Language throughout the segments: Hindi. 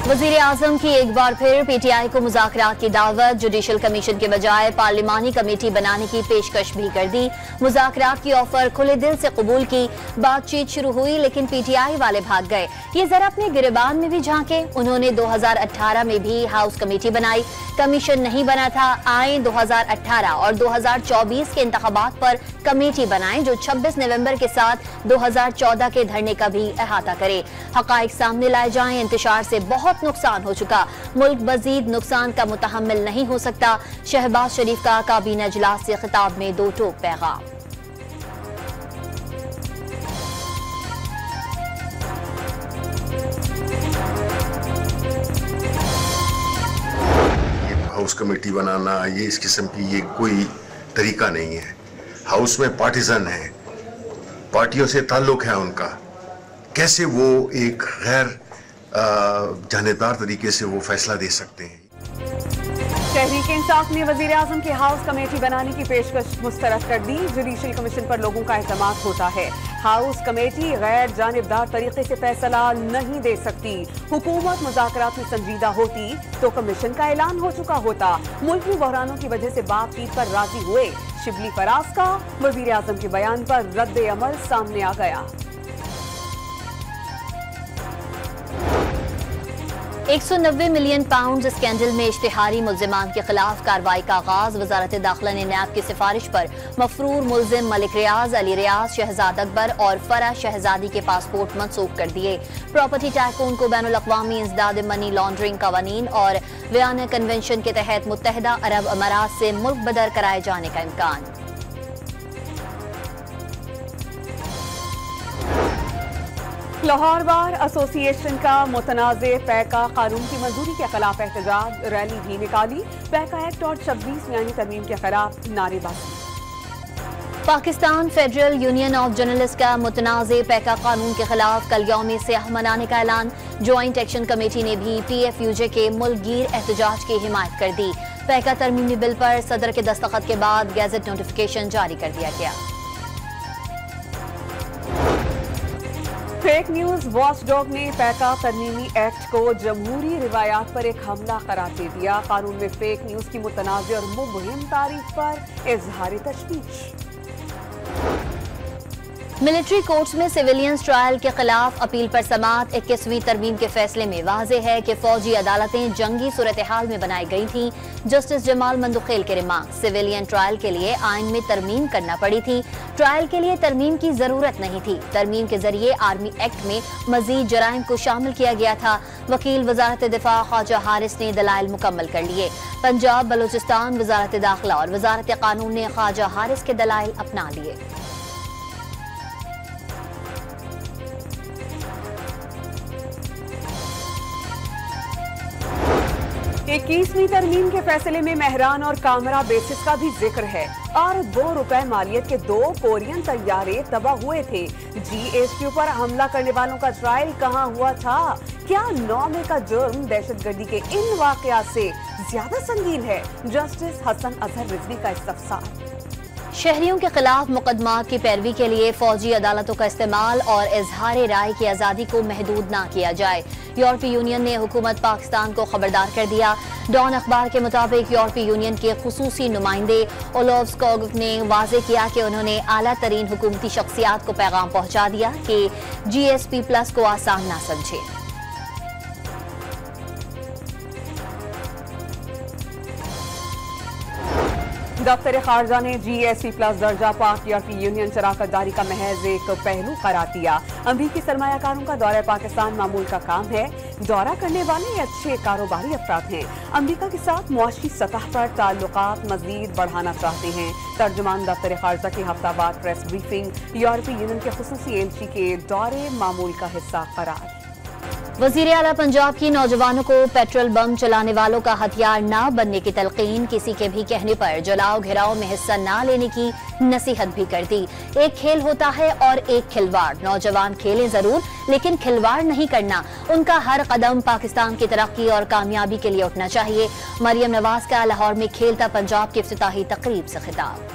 वजीर आजम की एक बार फिर पीटीआई को मुज़ाकरात की दावत। जुडिशल कमीशन के बजाय पार्लिमानी कमेटी बनाने की पेशकश भी कर दी। मुज़ाकरात की ऑफर खुले दिल से कबूल की। बातचीत शुरू हुई लेकिन पीटीआई वाले भाग गए। ये जरा अपने गिरबान में भी झांके। उन्होंने 2018 में भी हाउस कमेटी बनाई, कमीशन नहीं बना था। आए 2018 और 2024 के इंतखाबात पर कमेटी बनाएं जो 26 नवंबर के साथ 2014 के धरने का भी अहाता करे। हकाइक सामने लाए जाएं। इंतशार से बहुत नुकसान हो चुका, मुल्क मजीद नुकसान का मुतहम्मिल नहीं हो सकता। शहबाज शरीफ का काबीना इजलास से खिताब में दो टोक पैगाम। हाउस कमेटी बनाना ये इस किस्म की ये कोई तरीका नहीं है। हाउस में पार्टीजन है, पार्टियों से ताल्लुक है उनका, कैसे वो एक गैर जानेदार तरीके से वो फैसला दे सकते हैं। तहरीक इंसाफ ने वजीर आजम की हाउस कमेटी बनाने की पेशकश मुस्तरद कर दी। जुडिशल कमीशन पर लोगों का एतमाद होता है। हाउस कमेटी गैर जानिबदार तरीके से फैसला नहीं दे सकती। हुकूमत मुज़ाकरात में संजीदा होती तो कमीशन का ऐलान हो चुका होता। मुल्क में बहरानों की वजह से बातचीत पर राजी हुए। शिबली फराज का वजीर आजम के बयान पर रद्द अमल सामने आ गया। 190 मिलियन पाउंड स्कैंडल में इश्तिहारी मुल्जिमान के खिलाफ कार्रवाई का आगाज। वजारत दाखिला ने नैब की सिफारिश पर मफरूर मुल्जिम मलिक रियाज, अली रियाज, शहजाद अकबर और फरा शहजादी के पासपोर्ट मनसूख कर दिए। प्रॉपर्टी टाइकून को बैनुल अक़वामी इंसदाद मनी लॉन्ड्रिंग कवानीन और वियना कन्वेंशन के तहत मुत्तहिदा अरब अमारात से मुल्क बदर कराए जाने का इम्कान। लाहौर बार एसोसिएशन का मुतनाज़े पैका कानून की मंजूरी के खिलाफ एहतजाज रैली भी निकाली। पैका एक्ट और 26 यानी तरमीम के खिलाफ नारेबाजी। Pakistan federal union of journalist का मुतनाज़े पैका कानून के खिलाफ कल यौम सियाह मनाने का ऐलान। ज्वाइंट एक्शन कमेटी ने भी PFUJ के मुल्कगीर एहतजाज की हिमायत कर दी। पैका तरमीमी बिल पर सदर के दस्तखत के बाद गैजेट नोटिफिकेशन जारी कर दिया गया। फेक न्यूज वॉचडॉग ने पैका तरमीमी एक्ट को जमहूरी रिवायात पर एक हमला करार दे दिया। कानून में फेक न्यूज की मुतनाज़ और मुबहिम तारीफ पर इजहार तशवीश। मिलिट्री कोर्ट्स में सिविलियंस ट्रायल के खिलाफ अपील पर समाअत। 21वीं तरमीम के फैसले में वाज़ेह है कि फौजी अदालतें जंगी सूरत हाल में बनाई गई थीं। जस्टिस जमाल मंदुखेल के रिमार्क, सिविलियन ट्रायल के लिए आइन में तरमीम करना पड़ी थी। ट्रायल के लिए तरमीम की जरूरत नहीं थी। तरमीम के जरिए आर्मी एक्ट में मजीद जराइम को शामिल किया गया था। वकील वजारत दिफा ख्वाजा हारिस ने दलाइल मुकम्मल कर लिए। पंजाब, बलूचिस्तान, वजारत दाखिला और वजारत कानून ने ख्वाजा हारिस के दलाइल अपना लिए। 21वीं तरमीम के फैसले में मेहरान और कामरा बेसिस का भी जिक्र है। अरबों रुपए मालियत के 2 कोरियन तैयारे तबाह हुए थे। GHQ पर हमला करने वालों का ट्रायल कहां हुआ था? क्या 9 मई का जुर्म दहशतगर्दी के इन वाकयात से ज्यादा संगीन है? जस्टिस हसन अजहर रिजवी का इस्तफसार। शहरियों के खिलाफ मुकदमात की पैरवी के लिए फौजी अदालतों का इस्तेमाल और इजहार राय की आज़ादी को महदूद न किया जाए। यूरोपीय यूनियन ने हुकूमत पाकिस्तान को खबरदार कर दिया। डॉन अखबार के मुताबिक यूरोपीय यूनियन के खुसूसी नुमाइंदे ओलोव स्कोग ने वाजे किया कि उन्होंने आला तरीन हुकूमती शख्सियात को पैगाम पहुंचा दिया कि GSP+ को आसान ना समझे। दफ्तर खारजा ने GSP+ दर्जा पाक यूरोपीय यूनियन शराकतदारी का महज एक पहलू करार दिया। अमरीकी सरमायाकारों का दौरा पाकिस्तान मामूल का काम है। दौरा करने वाले अच्छे कारोबारी अफराद हैं। अमरीका के साथ मुआशी सतह पर ताल्लुकात मजीद बढ़ाना चाहते हैं। तर्जुमान दफ्तर खारजा की हफ्तावार प्रेस ब्रीफिंग यूरोपीय यूनियन के खुसूसी एजेंसी के दौरे मामूल का हिस्सा करार। वजीर आला पंजाब की नौजवानों को पेट्रोल बम चलाने वालों का हथियार न बनने की तलकीन, किसी के भी कहने पर जलाओ घिराओ में हिस्सा न लेने की नसीहत भी कर दी। एक खेल होता है और एक खिलवाड़। नौजवान खेलें जरूर लेकिन खिलवाड़ नहीं करना। उनका हर कदम पाकिस्तान की तरक्की और कामयाबी के लिए उठना चाहिए। मरियम नवाज का लाहौर में खेलता पंजाब की इफ्तिताही तकरीब से खिताब।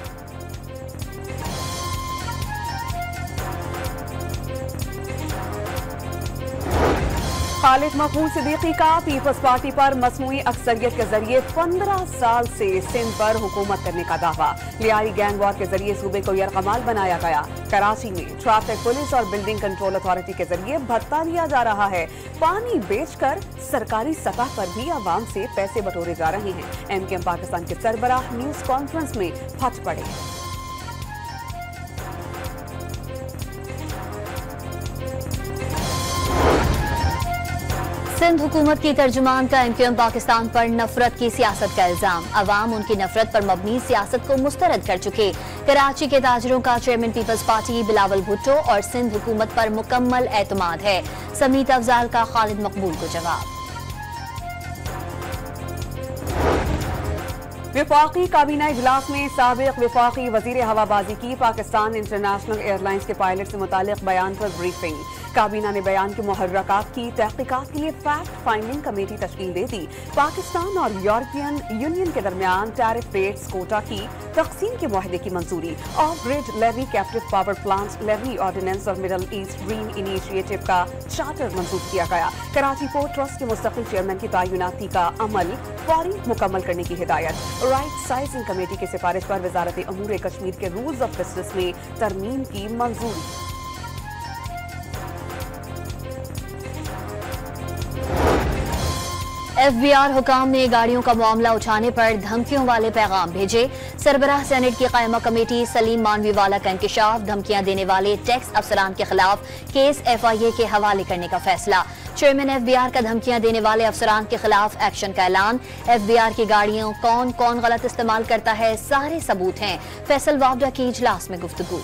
खालिद मकबूल सिद्दीकी का पीपल्स पार्टी पर मसनूई अक्सरियत के जरिए 15 साल से सिंध पर हुकूमत करने का दावा। लियारी गैंग वॉर के जरिए सूबे को यरगमाल बनाया गया। कराची में ट्रैफिक पुलिस और बिल्डिंग कंट्रोल अथॉरिटी के जरिए भत्ता लिया जा रहा है। पानी बेचकर सरकारी सतह पर भी आवाम से पैसे बटोरे जा रहे हैं। एमकेएम पाकिस्तान के सरबराह न्यूज कॉन्फ्रेंस में फट पड़े। सिंध हुकूमत की तर्जुमान का एमकेएम पाकिस्तान पर नफरत की सियासत का इल्जाम। अवाम उनकी नफरत पर मबनी सियासत को मुस्तरद कर चुके। कराची के ताजरों का chairman People's Party Bilawal Bhutto और सिंध हुकूमत पर मुकम्मल एतमाद है। समीत अफजाल का खालिद मकबूल को जवाब। विफाकी काबीना इजलास में साबिक विफाकी वजीर हवाबाजी की पाकिस्तान इंटरनेशनल एयरलाइंस के पायलट से मुतालिक बयान पर ब्रीफिंग। काबीना ने बयान के मुहर्रकात की तहकीकात के लिए फैक्ट फाइंडिंग कमेटी तश्कील दे दी। पाकिस्तान और यूरोपियन यूनियन के दरमियान टैरिफ रेट्स कोटा की तकसीम के मुआहदे की मंजूरी। Off grid levy captive power plant levy ordinance और मिडल ईस्ट ग्रीन इनिशिएटिव का चार्टर मंजूर किया गया। कराची पोर्ट ट्रस्ट के मुस्तकिल चेयरमैन की तयनाती का अमल फौरी मुकम्मल करने की हिदायत। राइट साइजिंग कमेटी की सिफारिश पर वजारत अमूर कश्मीर के रूल्स ऑफ बिजनेस में तरमीम की मंजूरी। एफबीआर हुकाम ने गाड़ियों का मामला उठाने पर धमकियों वाले पैगाम भेजे। सरबराह सेनेट की कायमा कमेटी सलीम मानवीवाला का इंकशाफ। धमकियां देने वाले टैक्स अफसरान के खिलाफ केस FIA के हवाले करने का फैसला। चेयरमैन एफबीआर का धमकियां देने वाले अफसरान के खिलाफ एक्शन का ऐलान। एफबीआर की गाड़ियों कौन कौन गलत इस्तेमाल करता है, सारे सबूत हैं। फैसल वावडा की इजलास में गुफ्तगू।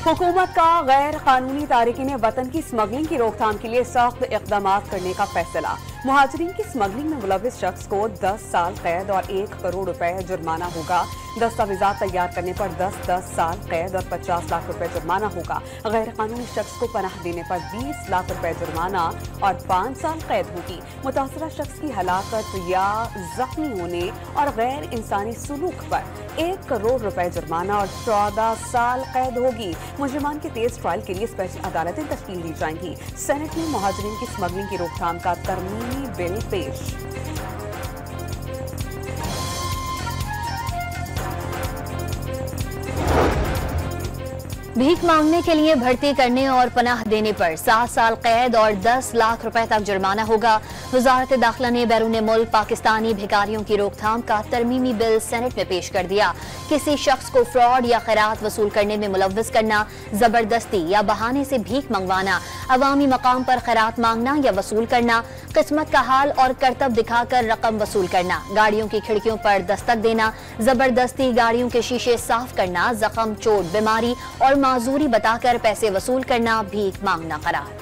हुकूमत का गैर कानूनी तारिकीन वतन की स्मगलिंग की रोकथाम के लिए सख्त इक़दाम करने का फैसला। मुहाजिरीन की स्मगलिंग में मुलविस शख्स को 10 साल कैद और 1 करोड़ रुपए जुर्माना होगा। दस्तावेजात तैयार करने पर 10 साल कैद और 50 लाख रुपए जुर्माना होगा। गैर कानूनी शख्स को पनाह देने पर 20 लाख रुपए जुर्माना और 5 साल कैद होगी। मुतासरा शख्स की हलाकत या जख्मी होने और गैर इंसानी सलूक पर 1 करोड़ रुपए जुर्माना और 14 साल कैद होगी। मुजरिमान के तेज ट्रायल के लिए स्पेशल अदालतें तश्कील दी जाएंगी। सेनेट में मुहाजिरीन की स्मगलिंग की रोकथाम का तरमीमी बिल पेश। भीख मांगने के लिए भर्ती करने और पनाह देने पर 7 साल कैद और 10 लाख रुपए तक जुर्माना होगा। वजारत दाखिला ने बैरून मुल्क पाकिस्तानी भिखारियों की रोकथाम का तरमीमी बिल सेनेट में पेश कर दिया। किसी शख्स को फ्रॉड या खैरात वसूल करने में मुलव्वस करना, जबरदस्ती या बहाने से भीख मंगवाना, अवामी मकाम पर खैरात मांगना या वसूल करना, किस्मत का हाल और करतब दिखाकर रकम वसूल करना, गाड़ियों की खिड़कियों पर दस्तक देना, जबरदस्ती गाड़ियों के शीशे साफ करना, जख्म, चोट, बीमारी और माजूरी बताकर पैसे वसूल करना, भीख मांगना करार।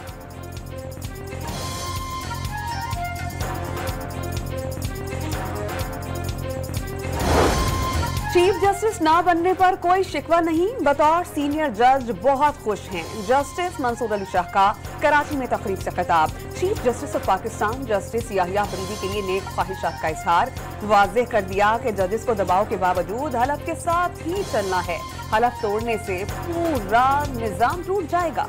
चीफ जस्टिस ना बनने पर कोई शिकवा नहीं, बतौर सीनियर जज बहुत खुश हैं। जस्टिस मंसूर अली शाह का कराची में तकरीब से खिताब। Chief justice of Pakistan justice Yahya Afridi के लिए नेक ख्वाहिशात का इजहार। वाज़ेह कर दिया कि जजेस को दबाव के बावजूद हलफ के साथ ही चलना है। हलफ तोड़ने से पूरा निजाम टूट जाएगा।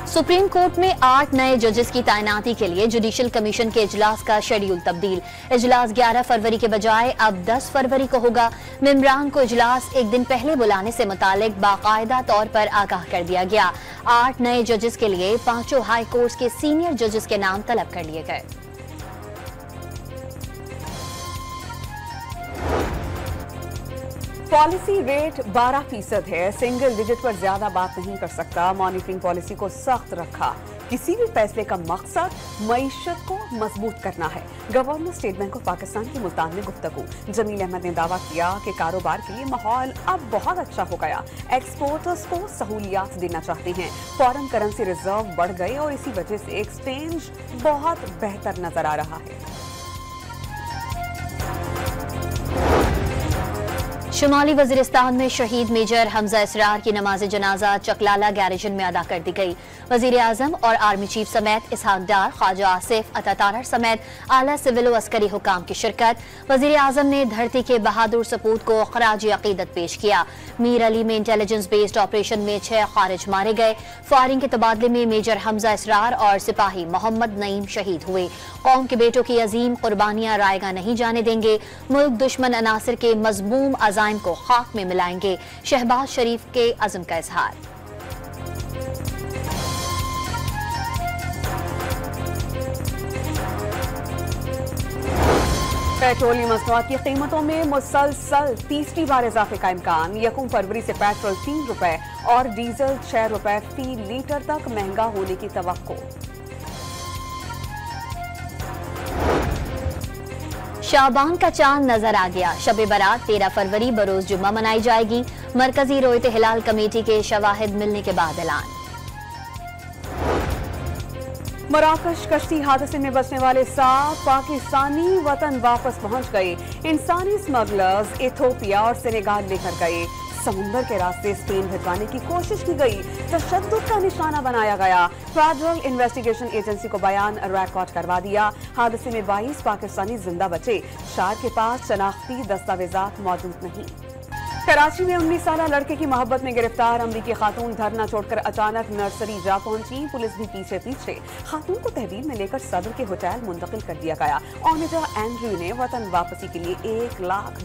सुप्रीम कोर्ट में 8 नए जजेस की तैनाती के लिए जुडिशल कमीशन के इजलास का शेड्यूल तब्दील। इजलास 11 फरवरी के बजाय अब 10 फरवरी को होगा। मेंबरान को इजलास एक दिन पहले बुलाने से मुतालिक बाकायदा तौर पर आगाह कर दिया गया। 8 नए जजेस के लिए 5 हाई कोर्ट के सीनियर जजेस के नाम तलब कर लिए गए। पॉलिसी रेट 12% है। सिंगल डिजिट पर ज्यादा बात नहीं कर सकता। मॉनिटरिंग पॉलिसी को सख्त रखा। किसी भी फैसले का मकसद मईशत को मजबूत करना है। Governor state bank of Pakistan की मुल्तान में गुफ्तगू। जमील अहमद ने दावा किया कि कारोबार के लिए माहौल अब बहुत अच्छा हो गया। एक्सपोर्टर्स को सहूलियात देना चाहते हैं। फॉरेन करेंसी रिजर्व बढ़ गए और इसी वजह से एक्सचेंज बहुत बेहतर नजर आ रहा है। शुमाली वजीरिस्तान में शहीद मेजर हमजा इसरार की नमाज जनाजा चकलाला गैरिजन में अदा कर दी गई। वजीर आजम और आर्मी चीफ समेत इसहाक डार, ख्वाजा आसिफ अतातारर समेत आला सिविल व अस्करी हुकाम की शिरकत। वजीर आजम ने धरती के बहादुर सपूत को खराज अकीदत पेश किया। मीर अली में इंटेलिजेंस बेस्ड ऑपरेशन में 6 खारिज मारे गए। फायरिंग के तबादले में मेजर हमजा इसरार और सिपाही मोहम्मद नईम शहीद हुए। कौम के बेटों की अजीम कुर्बानियां रायगा नहीं जाने देंगे। मुल्क दुश्मन अनासिर के मजमूम अज़ाइम को खाक में मिलाएंगे। शहबाज शरीफ के अज़्म का इजहार। पेट्रोलियम मसनूआत की कीमतों में मुसलसल तीसरी बार इजाफे का इम्कान। 1 फरवरी से पेट्रोल 3 रुपए और डीजल 6 रुपए फी लीटर तक महंगा होने की तवक्को। शाबान का चांद नजर आ गया। शब बारात 13 फरवरी बरोज जुम्मा मनाई जाएगी। मरकजी रोयत हिलाल कमेटी के शवाहिद मिलने के बाद ऐलान। मराकश कश्ती हादसे में बचने वाले 7 पाकिस्तानी वतन वापस पहुंच गए। इंसानी स्मगलर्स इथियोपिया और सेनेगाल लेकर गए। समुंदर के रास्ते स्पेन भिजवाने की कोशिश की गई। तशद्दुद का निशाना बनाया गया। फेडरल इन्वेस्टिगेशन एजेंसी को बयान रिकॉर्ड करवा दिया। हादसे में 22 पाकिस्तानी जिंदा बचे। 4 के पास शनाख्ती दस्तावेजात मौजूद नहीं। कराची में 19 साला लड़के की मोहब्बत में गिरफ्तार अमरीकी खातून धरना छोड़कर अचानक नर्सरी जा पहुंची। पुलिस भी पीछे खातून को तहवील में लेकर सदर के होटल मुंतकिल कर दिया गया। ओनेटा एंड्रयू ने वतन वापसी के लिए $1 लाख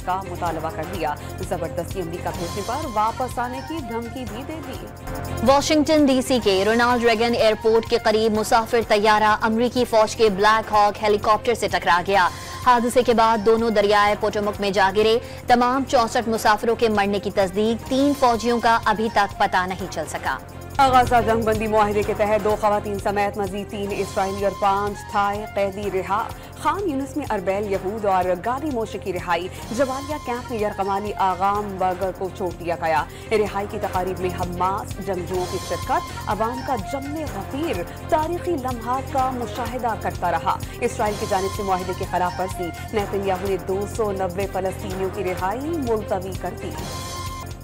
का मुतालबा कर दिया। जबरदस्ती अमरीका भेजने पर वापस आने की धमकी भी दे दी। वाशिंगटन डीसी के रोनाल्ड रेगन एयरपोर्ट के करीब मुसाफिर तैयारा अमरीकी फौज के ब्लैक हॉक हेलीकॉप्टर से टकरा गया। हादसे के बाद दोनों दरियाए पोटोमक में जा गिरे। तमाम 64 मुसाफिरों के मरने की तस्दीक। 3 फौजियों का अभी तक पता नहीं चल सका। गजा जंगबंदी मुआहिदे के तहत 2 खवातीन समेत मजीद 3 इसराइली और 5 थाई कैदी रिहा। खान यूनिस में अरबैल यहूद और गादी मोशे की रिहाई। जवालिया कैंप में यरकमाली आगाम बर्गर को छोड़ दिया गया। रिहाई की तकारीब में हमास जंगजुओं की शिरकत। अवाम का जम्मे गफीर तारीखी लम्हात का मुशाहिदा करता रहा। इसराइल की जानिब से मुआहिदे की खिलाफ वर्जी। नेतन्याहू ने 290 फलस्तीनियों की रिहाई मुलतवी कर दी।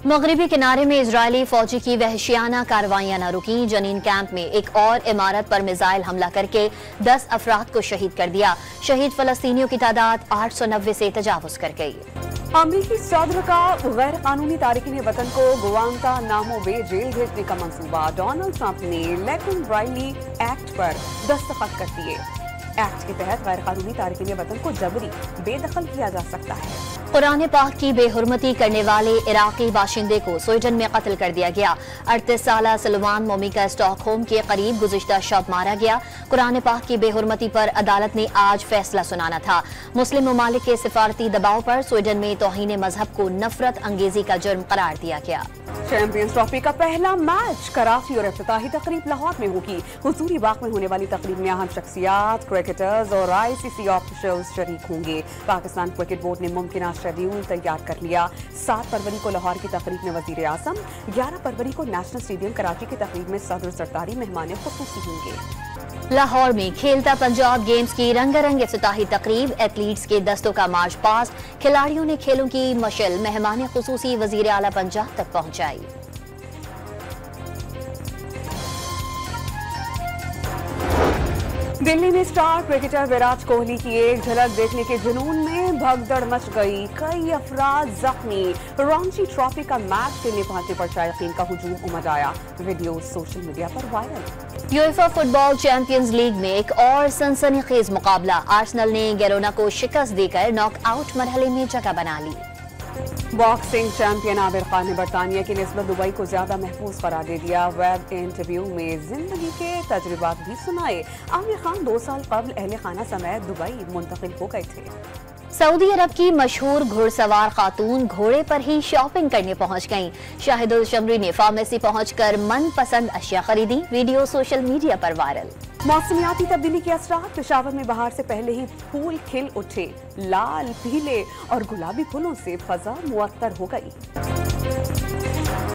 मगरिबी किनारे में इजरायली फौजी की वहशियाना कार्रवाइयां न रुकी। जनीन कैंप में एक और इमारत पर मिसाइल हमला करके 10 अफराद को शहीद कर दिया। शहीद फलस्तीनियों की तादाद 890 से तजावुज कर गई। अमरीकी सदर का गैर कानूनी तारिकीन वतन को गुआंतानामो बे जेल भेजने का मंसूबा। डोनाल्ड ट्रंप ने लेकिन ब्राइली एक्ट पर दस्तखत कर दिए। एक्ट के तहत गैर कानूनी तारिकीन वतन को जबरी बेदखल किया जा सकता है। कुरान पाक की बेहुरमती करने वाले इराकी बाशिंदे को स्वीडन में कत्ल कर दिया गया। 38 साला सलमान मोमी का स्टॉकहोम के करीब गुज़िश्ता शब मारा गया। कुरान पाक की बेहुरमती पर अदालत ने आज फैसला सुनाना था। मुस्लिम ममालिक के सिफारती दबाव पर स्वीडन में तौहीन मजहब को नफरत अंगेजी का जुर्म करार दिया गया। चैंपियंस ट्रॉफी का पहला मैच कराची और इफ्तिताही तकरीब लाहौर में होगी। हुजूरी बाग में होने वाली तकरीब में अहम शख्सियात, क्रिकेटर्स और ICC ऑफिशियल्स शरीक होंगे। पाकिस्तान क्रिकेट बोर्ड ने मुमकिन शेड्यूल तैयार कर लिया। 7 फरवरी को लाहौर की तकरीब में वजीर आजम, 11 फरवरी को नेशनल स्टेडियम कराची की तकरीब में सदर सरदारी मेहमान खुसूसी होंगे। लाहौर में खेलता पंजाब गेम्स की रंगारंग इफ्तिताही तकरीब। एथलीट्स के दस्तों का मार्च पास्ट। खिलाड़ियों ने खेलों की मशल मेहमान खुसूसी वजीर आला पंजाब तक पहुंचाई। दिल्ली में स्टार क्रिकेटर विराट कोहली की एक झलक देखने के जुनून में भगदड़ मच गई। कई अफराद जख्मी। रणजी ट्रॉफी का मैच खेलने पहुंचने पर शायकीन का हुजूम उमड़ आया। वीडियो सोशल मीडिया पर viral. UEFA football champions league में एक और सनसनीखेज मुकाबला। आर्सेनल ने गिरोना को शिकस्त देकर नॉकआउट मरहले में जगह बना ली। बॉक्सिंग चैंपियन आमिर खान ने बरतानिया की निस्बत दुबई को ज्यादा महफूज करार दे दिया। वेब इंटरव्यू में जिंदगी के तजुर्बात भी सुनाए। आमिर खान 2 साल कबल अहले खाना समेत दुबई मुंतकिल हो गए थे। सऊदी अरब की मशहूर घुड़सवार खातून घोड़े पर ही शॉपिंग करने पहुंच गईं। शाहिदुल शमरी ने फार्मेसी पहुंचकर मनपसंद अशिया खरीदी। वीडियो सोशल मीडिया पर वायरल। मौसमियाती तब्दीली के असरात। पेशावर में बाहर से पहले ही फूल खिल उठे। लाल, पीले और गुलाबी फूलों से फजा मुअत्तर हो गई।